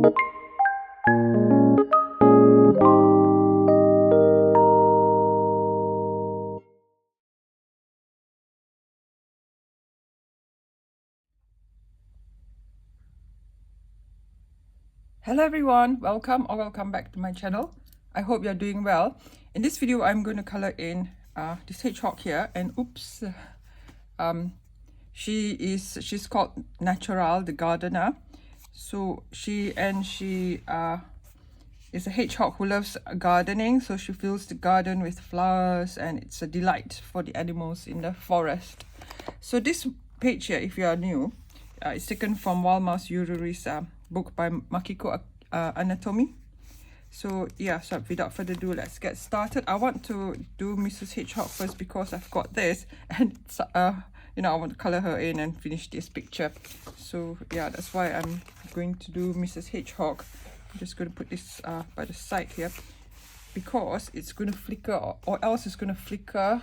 Hello everyone, welcome or welcome back to my channel. I hope you're doing well. In this video, I'm going to color in this hedgehog here, and oops, she's called Natural, the gardener. So she is a hedgehog who loves gardening. So she fills the garden with flowers, and it's a delight for the animals in the forest. So this page here, if you are new, it's taken from Wild Mouse Yururi's book by Makiko Inatomi. So yeah, so without further ado, let's get started. I want to do Mrs. Hedgehog first because I've got this, and it's, you know, I want to color her in and finish this picture. So yeah, that's why I'm going to do Mrs. Hedgehog. I'm just going to put this by the side here because it's going to flicker, or else it's going to flicker,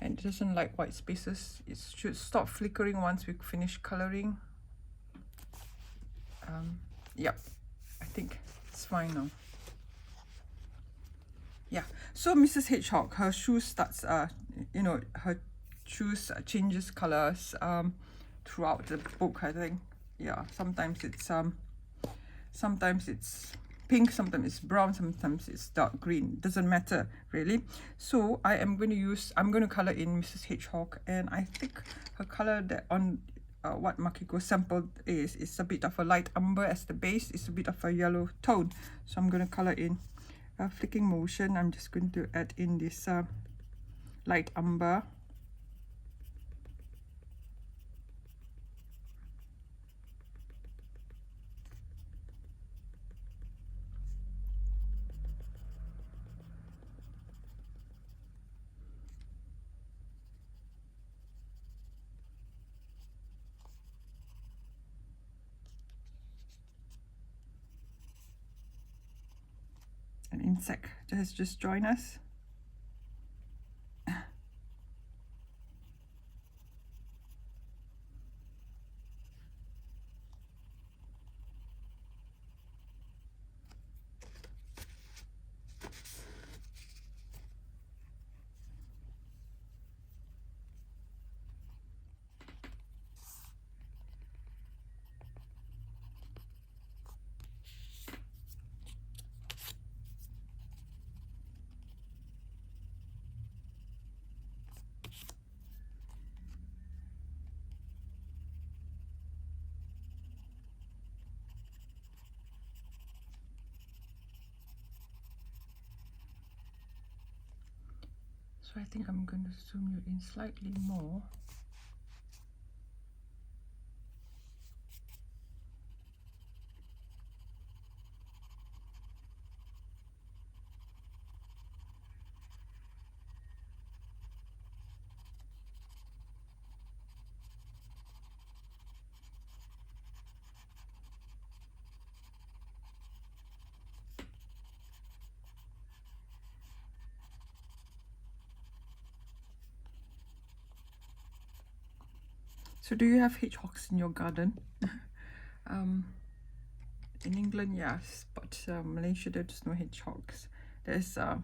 and it doesn't like white spaces. It should stop flickering once we finish coloring. Yeah, I think it's fine now. Yeah, so Mrs. Hedgehog, her shoes starts, you know, her shoes changes colors throughout the book, I think. Yeah, sometimes it's pink, sometimes it's brown, sometimes it's dark green. Doesn't matter really. So I'm going to color in Mrs. Hedgehog, and I think her color that on what Makiko sampled is a bit of a light umber as the base. It's a bit of a yellow tone. So I'm going to color in flicking motion. I'm just going to add in this light umber. An insect that has just joined us. So I think I'm going to zoom you in slightly more. So do you have hedgehogs in your garden? In England, yes, but Malaysia, there's no hedgehogs. There's what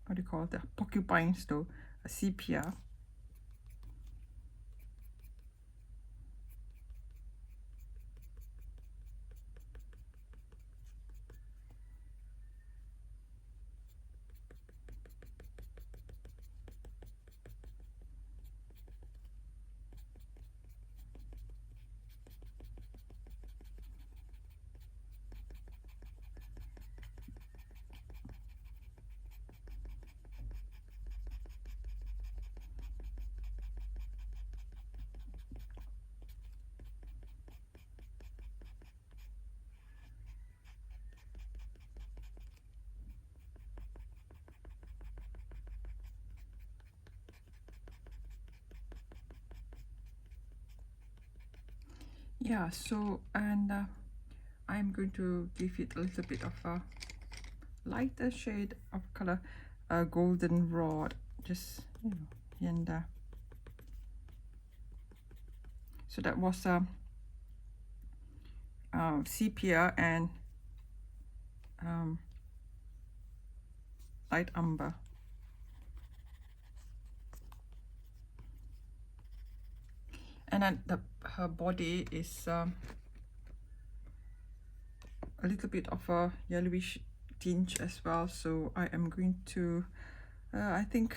do you call it? The porcupines though, a sepia. Yeah, so, and I'm going to give it a little bit of a lighter shade of color, golden rod, just, you know, here and there. So that was sepia and light umber. And then her body is a little bit of a yellowish tinge as well, so I am going to I think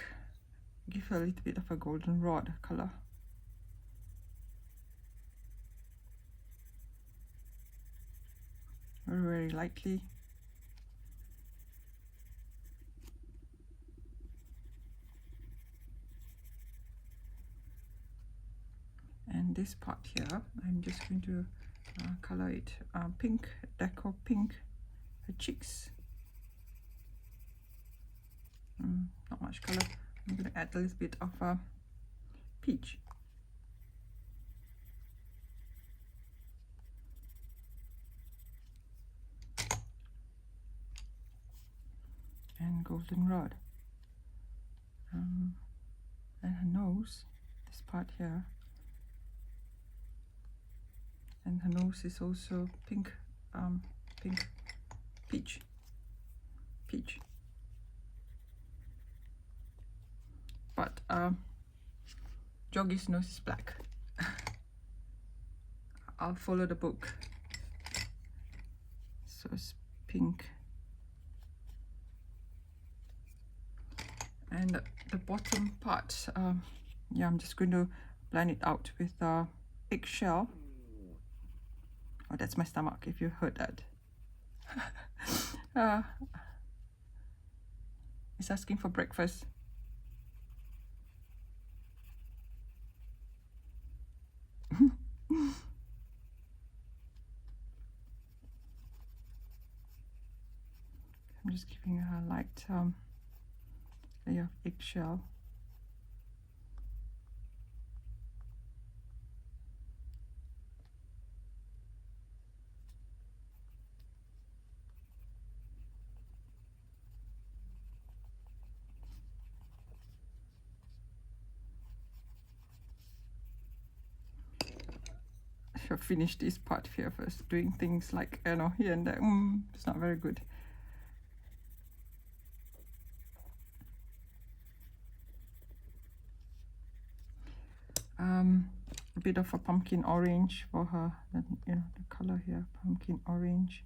give her a little bit of a goldenrod color. Very, very lightly. And this part here, I'm just going to color it pink, deco pink, her cheeks. Not much color. I'm going to add a little bit of peach. And goldenrod. And her nose, this part here. And her nose is also pink, pink, peach. But Joggy's nose is black. I'll follow the book. So it's pink. And the bottom part, yeah, I'm just going to blend it out with eggshell. Oh, that's my stomach, if you heard that. It's asking for breakfast. I'm just giving her a light layer of eggshell. I'll finish this part here first, doing things like, you know, here and there. It's not very good. A bit of a pumpkin orange for her, you know, the color here, pumpkin orange.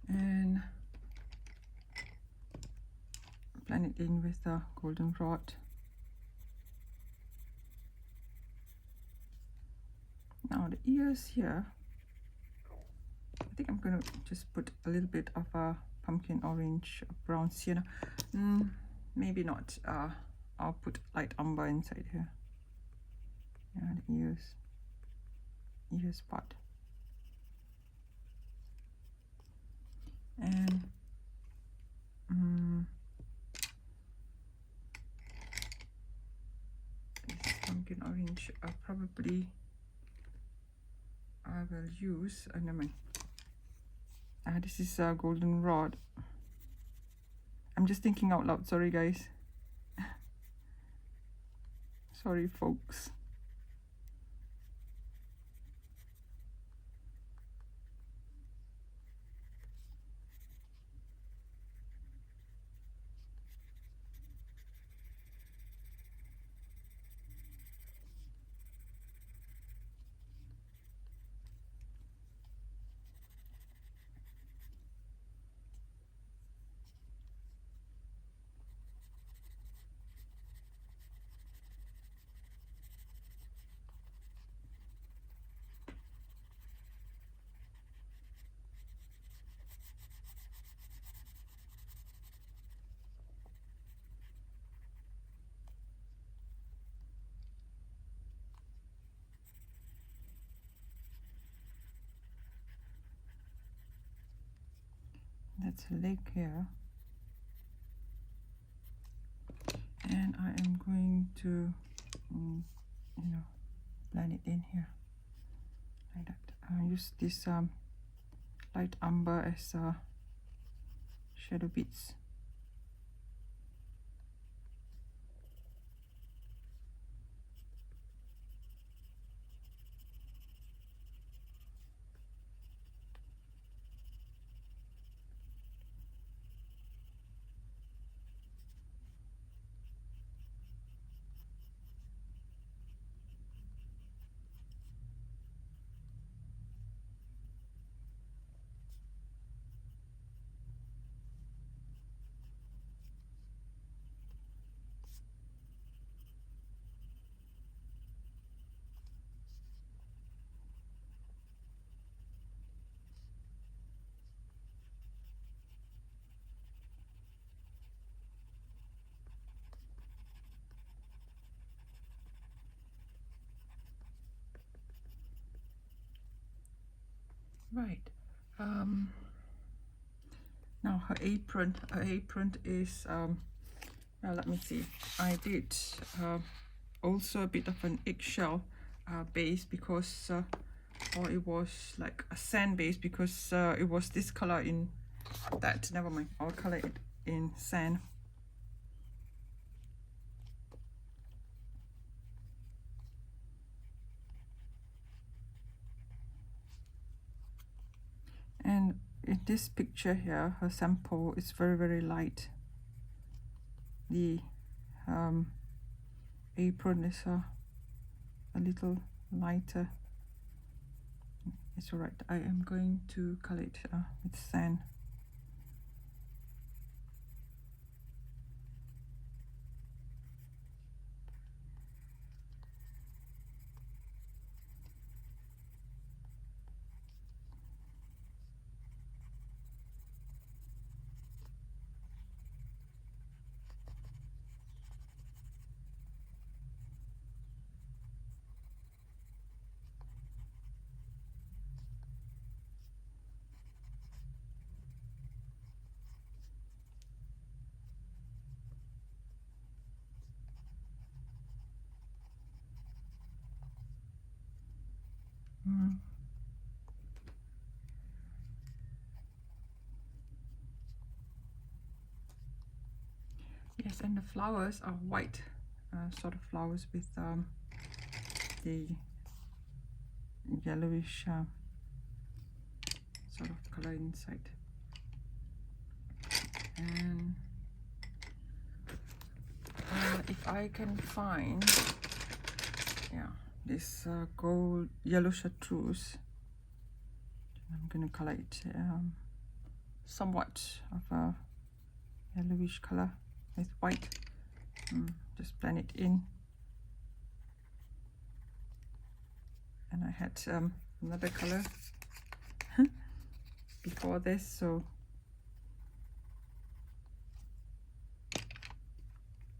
And blend it in with the goldenrod. Now the ears here, I think I'm going to just put a little bit of a pumpkin orange, brown sienna. Maybe not. I'll put light umber inside here. Yeah, the ears part. And this pumpkin orange, probably I will use. Never mind. This is a goldenrod. I'm just thinking out loud. Sorry, guys. Sorry, folks. That's a leg here. And I am going to, you know, blend it in here like that. I use this light umber as shadow beads. Right. Now her apron is now let me see. I did also a bit of an eggshell base because or it was like a sand base because it was this color in that. Never mind, I'll color it in sand. And in this picture here, her sample is very, very light. The apron is a little lighter. It's alright. I am going to color it with sand. Yes, and the flowers are white, sort of flowers with the yellowish sort of color inside. And if I can find, yeah, this gold yellow chartreuse, I'm going to color it somewhat of a yellowish color with white. Just blend it in. And I had another color before this, so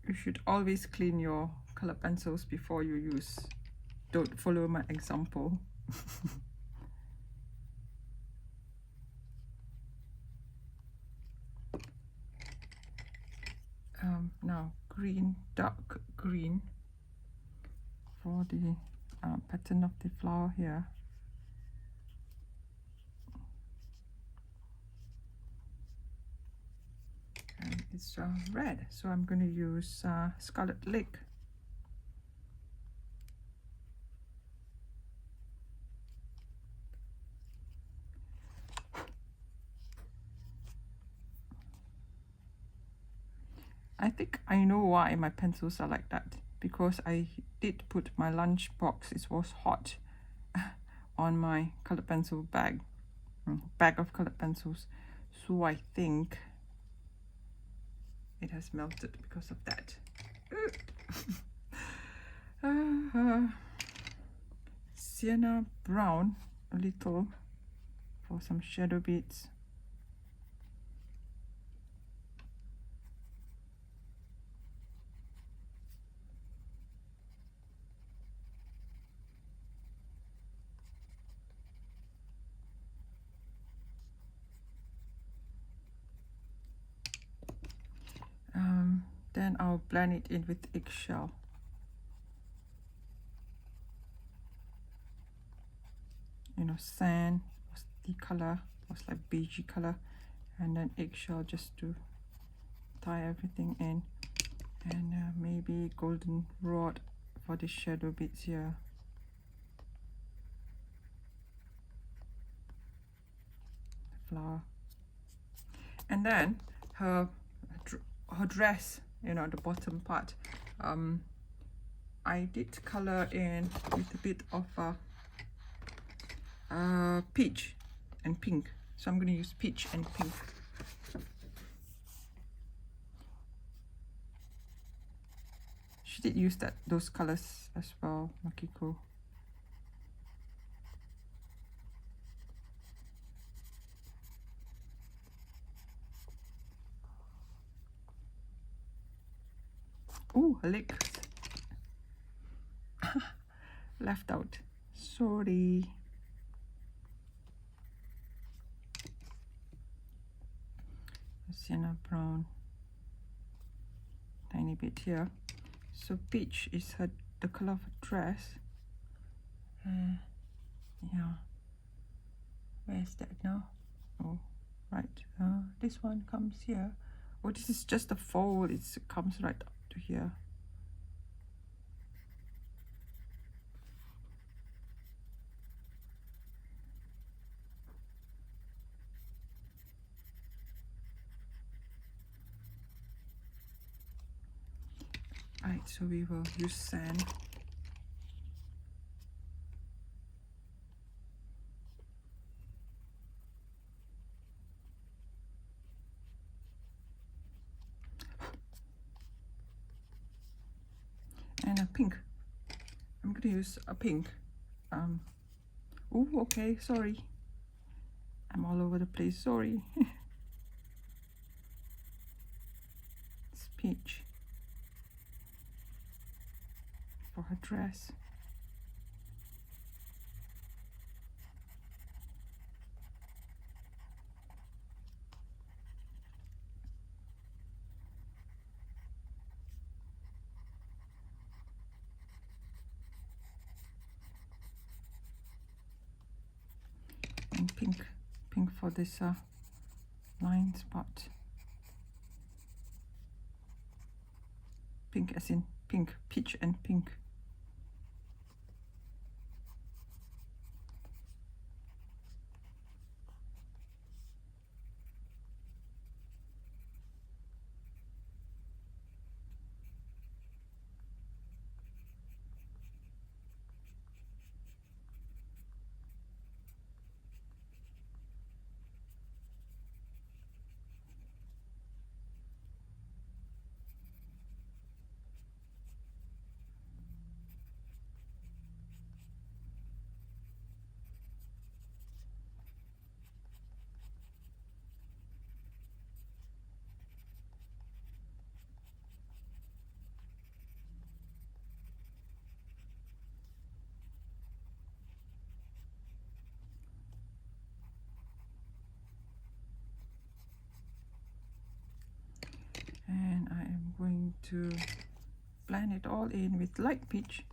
you should always clean your color pencils before you use. Don't follow my example. Now green, dark green for the pattern of the flower here. And it's red, so I'm going to use Scarlet Lake. I think I know why my pencils are like that, because I did put my lunch box, it was hot, on my colored pencil bag of colored pencils, so I think it has melted because of that. Sienna brown a little for some shadow bits. Then I'll blend it in with eggshell. You know, sand was the color, was like beigey color, and then eggshell just to tie everything in, and maybe golden rod for the shadow bits here. The flower, and then her dress, you know, the bottom part, I did color in with a bit of peach and pink, so I'm going to use peach and pink. She did use those colors as well, Makiko. Oh, her leg left out. Sorry. sienna brown, tiny bit here. So peach is the color of her dress. Yeah, where's that now? Oh, right, this one comes here. Oh, this is just a fold, it comes right up to here. Right, so we will use sand. And a pink. I'm gonna use a pink. Oh, okay, sorry. I'm all over the place, sorry. It's peach for her dress. And pink for this line spot. Pink as in pink, peach and pink. And I am going to blend it all in with light peach.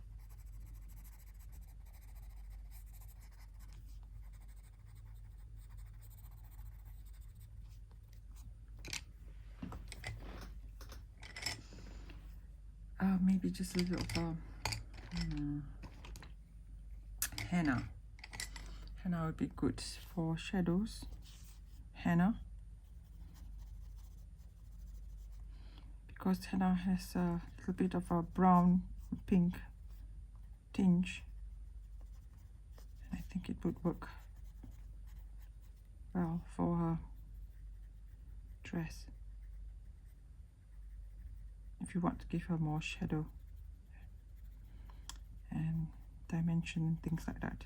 Maybe just a little of henna. Henna would be good for shadows. Henna. Because henna has a little bit of a brown pink tinge. And I think it would work well for her dress. If you want to give her more shadow and dimension and things like that.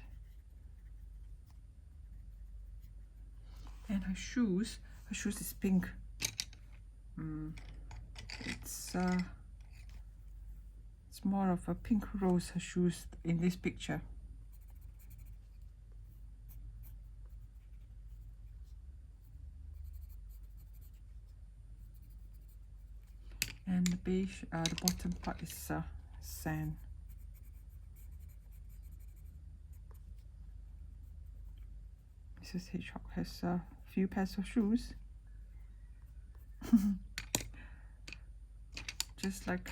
And her shoes is pink. It's more of a pink rose, her shoes in this picture. And the beige, the bottom part is sand. Mrs. Hedgehog has a few pairs of shoes. Just like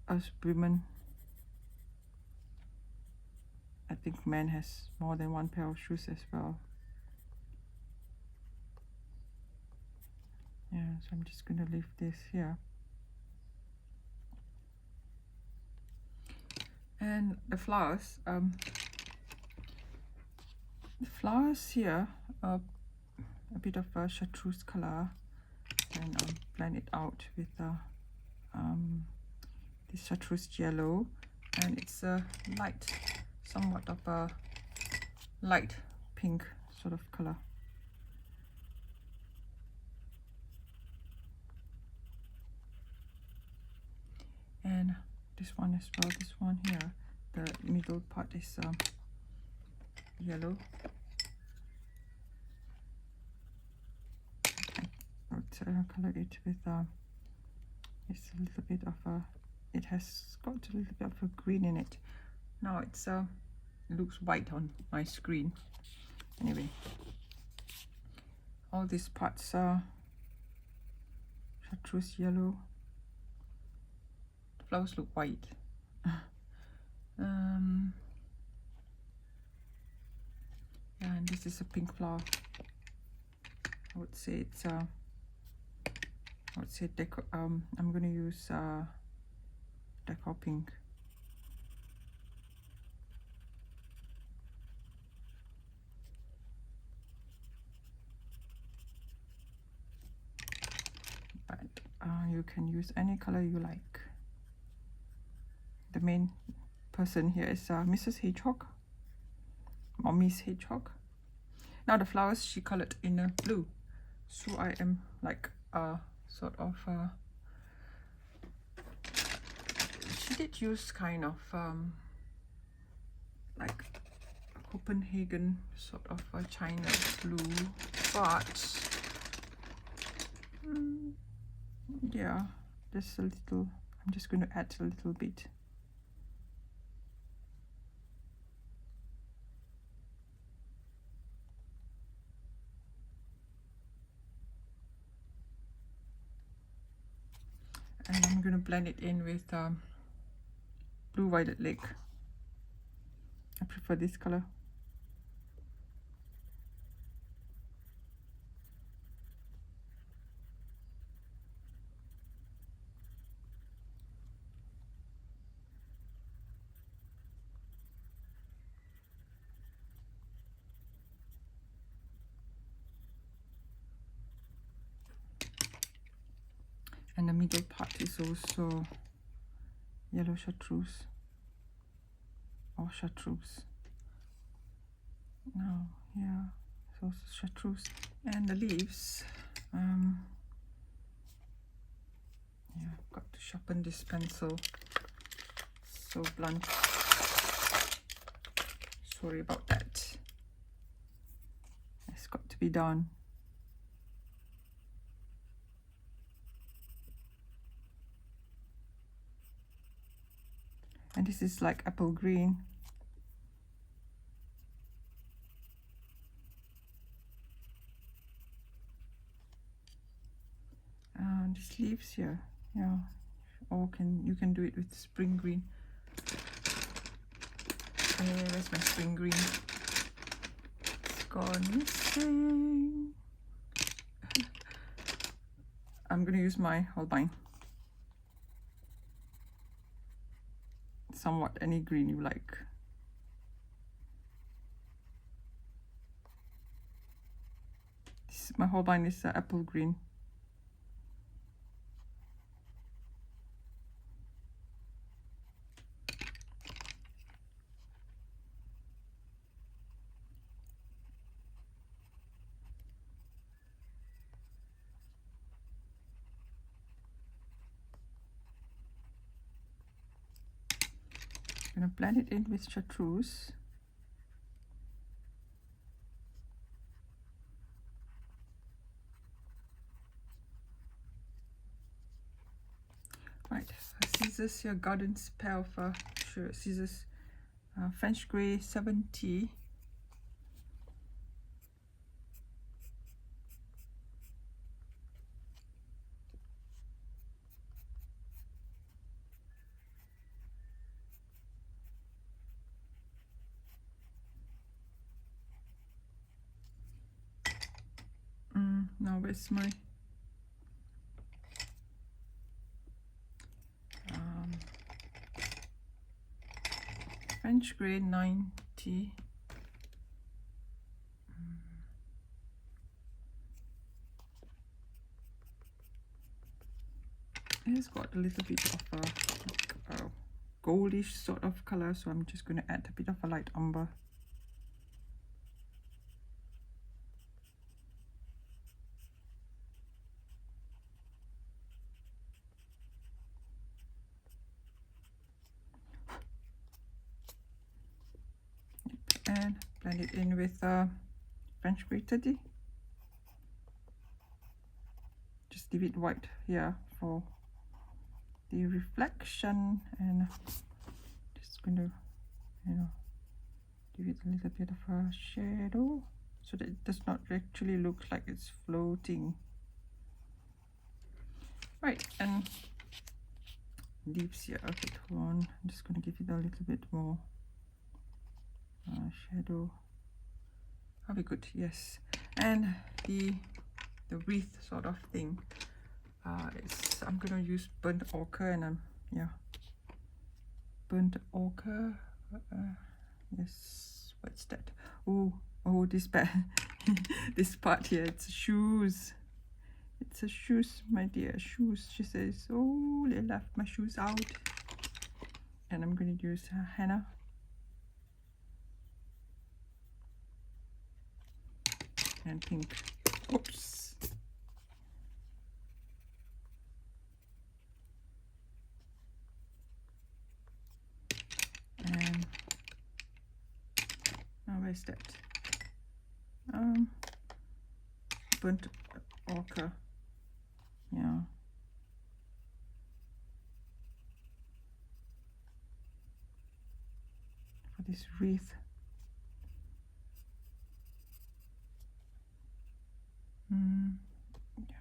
us women. I think men has more than one pair of shoes as well. Yeah, so I'm just going to leave this here. And the flowers here are a bit of a chartreuse color, and I'll blend it out with this chartreuse yellow, and it's a somewhat of a light pink sort of color. And this one as well, this one here, the middle part is yellow. color it with it's a little bit of a, it has got a little bit of a green in it. Now it's it looks white on my screen. Anyway, all these parts are chartreuse yellow. The flowers look white. Yeah, and this is a pink flower. I would say it's I would say deco. I'm going to use decor pink. But you can use any color you like. The main person here is Mrs. Hedgehog, or Miss Hedgehog. Now the flowers she colored in blue, so I am like sort of she did use kind of like Copenhagen sort of a China blue, but yeah, just a little. I'm just going to add a little bit. And I'm going to blend it in with Blue Violet Lake. I prefer this color. And the middle part is also yellow chartreuse or chartreuse. Now, yeah, it's also chartreuse. And the leaves, yeah, I've got to sharpen this pencil. So blunt. Sorry about that. It's got to be done. And this is like apple green. And these leaves here, yeah, or you can do it with spring green. Where's my spring green? It's gone missing. I'm gonna use my Holbein. Somewhat any green you like. My Holbein is apple green. I'm gonna blend it in with chartreuse. Right, scissors here, Garden's pair of scissors, French Grey 70. Now where's my French Grey 90. It's got a little bit of a goldish sort of color, so I'm just going to add a bit of a light umber. And blend it in with French Grey 30. leave it white here for the reflection, and just going to, you know, give it a little bit of a shadow so that it does not actually look like it's floating. Right, and leaves here. Okay, hold on. I'm just going to give it a little bit more shadow. That'll be good, yes. And the wreath sort of thing. I'm going to use burnt ochre, and burnt ochre. Yes, what's that? Oh, this this part here. It's shoes. It's a shoes, my dear, shoes. She says, oh, they left my shoes out. And I'm going to use henna. And pink. Oops. And now where's that? Burnt ochre. Yeah. For this wreath. Yeah.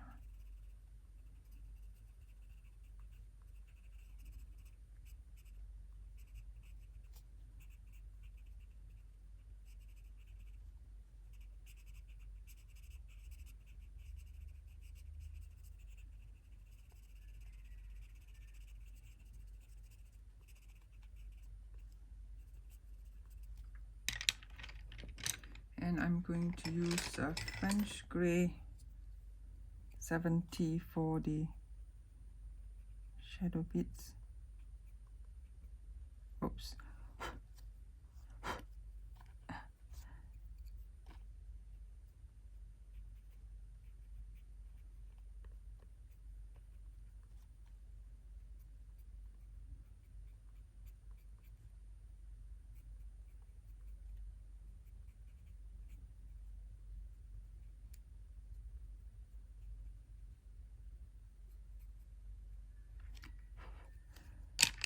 And I'm going to use French Grey 70 for the shadow bits. Oops.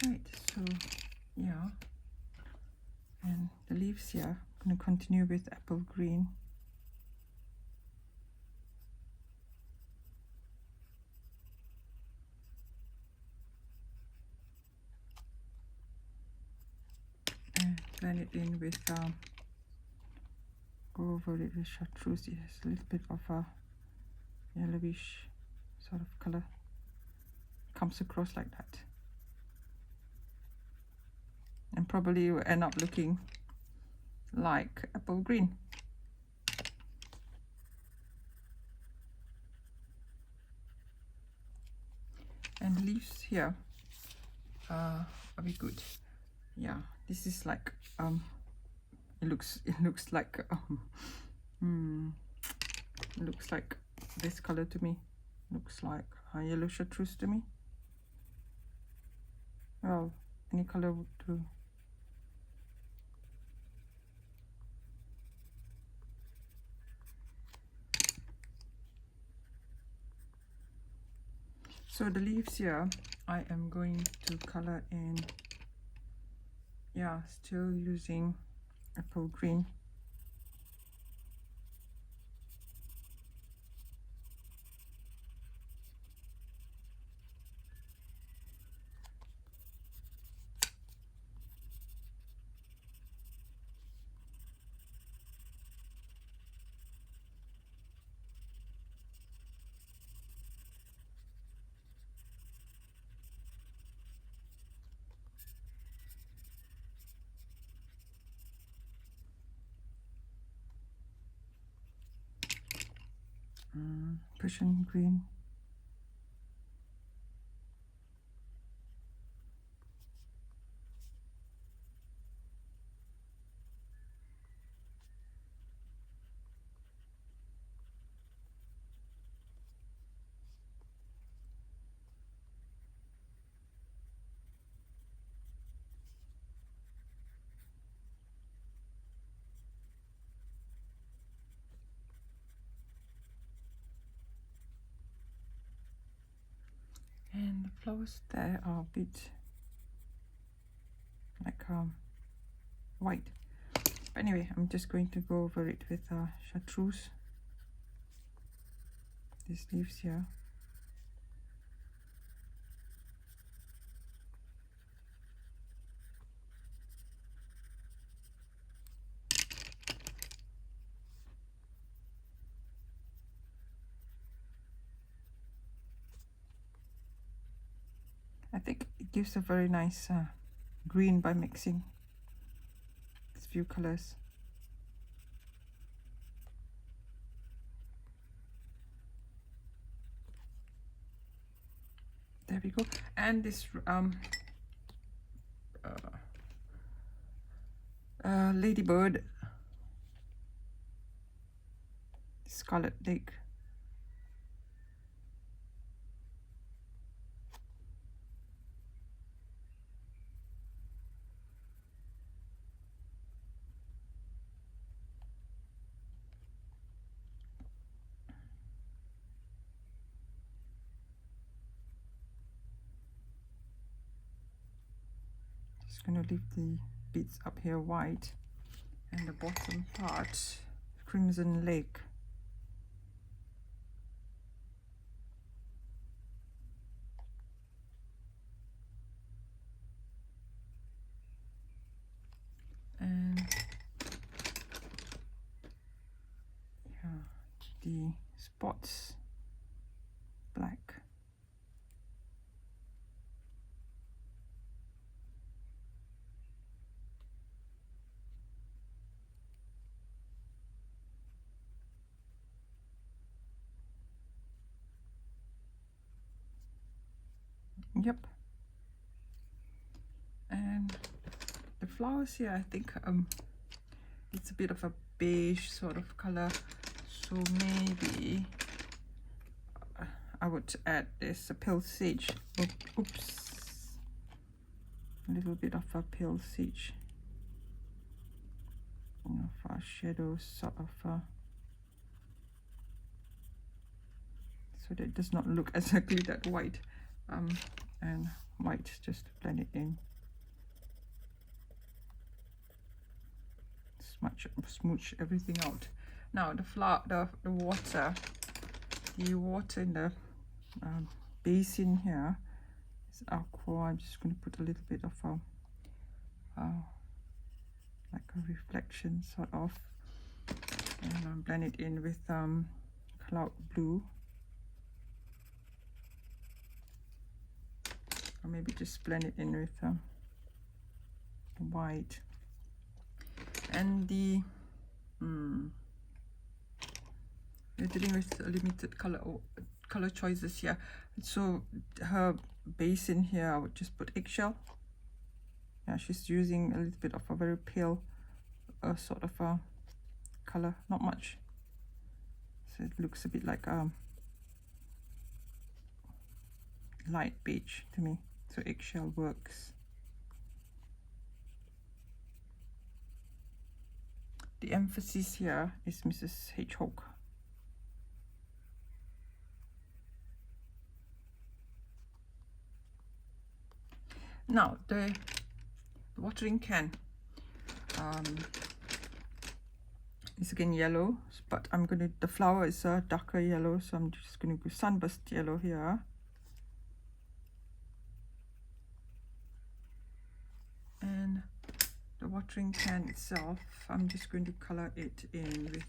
Right, so yeah, and the leaves here, I'm going to continue with apple green. And blend it in with, go over it with chartreuse. It has a little bit of a yellowish sort of color. Comes across like that. And probably will end up looking like apple green. And leaves here will be good. Yeah, this is like it looks like looks like this color to me. Looks like yellow chartreuse to me. Well, any color would do. So the leaves here, I am going to color in, yeah, still using apple green. Prussian green. And the flowers there are a bit like white. But anyway, I'm just going to go over it with chartreuse. These leaves here. I think it gives a very nice green by mixing these few colors. There we go. And this ladybird, scarlet lake. Just gonna leave the bits up here white and the bottom part crimson lake. And yeah, the spots black. Yep. And the flowers here, I think it's a bit of a beige sort of color, so maybe I would add this pale sage. Oops, a little bit of a pale sage, for shadows, sort of so that it does not look exactly that white, and white, just to blend it in. Smooch everything out. Now the water in the basin here is aqua. I'm just going to put a little bit of like a reflection sort of, and blend it in with cloud blue, or maybe just blend it in with white. And we're dealing with limited color choices here, so her basin here, I would just put eggshell. Yeah, she's using a little bit of a very pale sort of a color, not much, so it looks a bit like light beige to me, so eggshell works. The emphasis here is Mrs. Hedgehog. Now the watering can is again yellow, but the flower is a darker yellow, so I'm just going to go sunburst yellow here. And the watering can itself, I'm just going to color it in with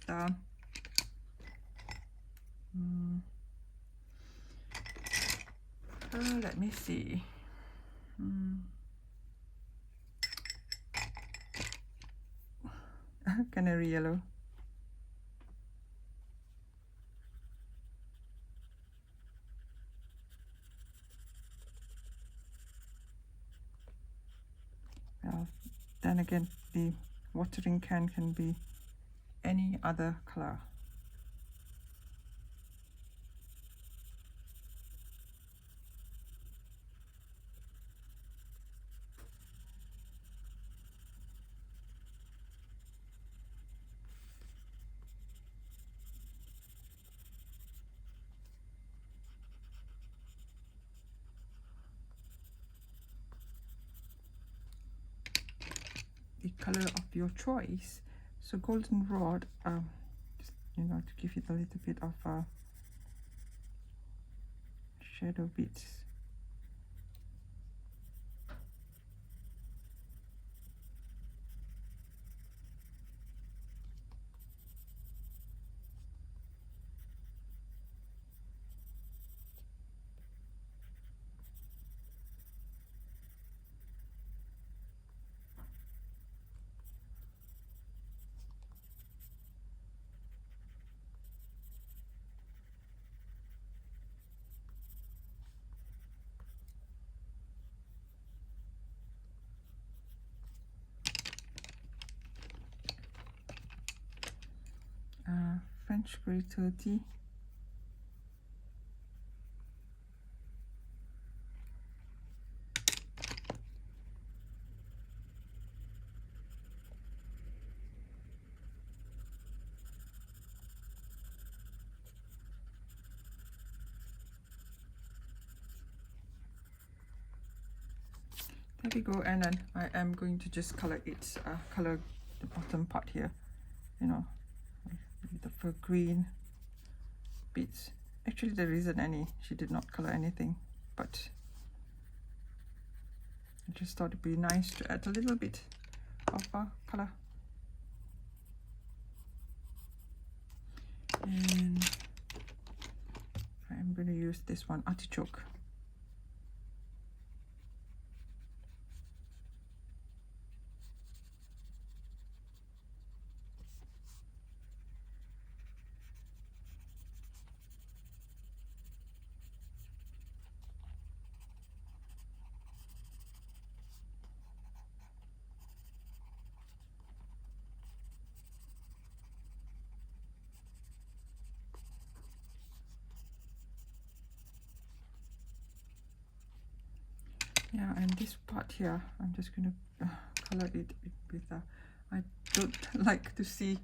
let me see. Canary yellow. Well, then again, the watering can be any other color. the color of your choice. So goldenrod, just, you know, to give it a little bit of shadow bits. French Grey 30. There we go, and then I am going to just color it, color the bottom part here, you know, with the green bits. Actually, there isn't any. She did not color anything, but I just thought it'd be nice to add a little bit of color. And I'm going to use this one, artichoke. Yeah, and this part here, I'm just going to color it with I don't like to see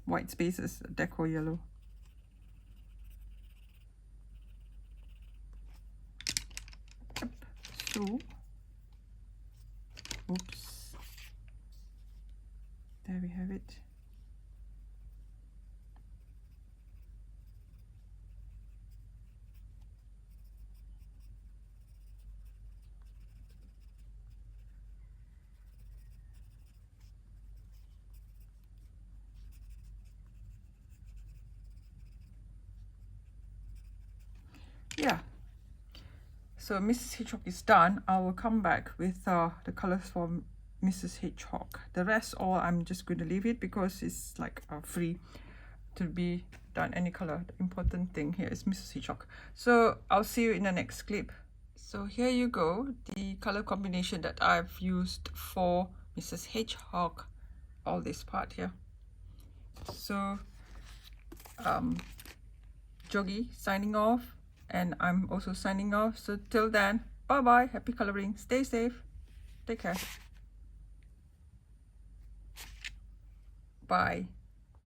white spaces, deco yellow. Yep. So, oops, there we have it. Yeah, so Mrs. Hedgehog is done. I will come back with the colors for Mrs. Hedgehog. The rest all I'm just going to leave it because it's like free to be done any color. The important thing here is Mrs. Hedgehog. So I'll see you in the next clip. So here you go, the color combination that I've used for Mrs. Hedgehog, all this part here. So Jogi signing off, and I'm also signing off. So till then, bye bye, happy coloring, stay safe, take care, bye.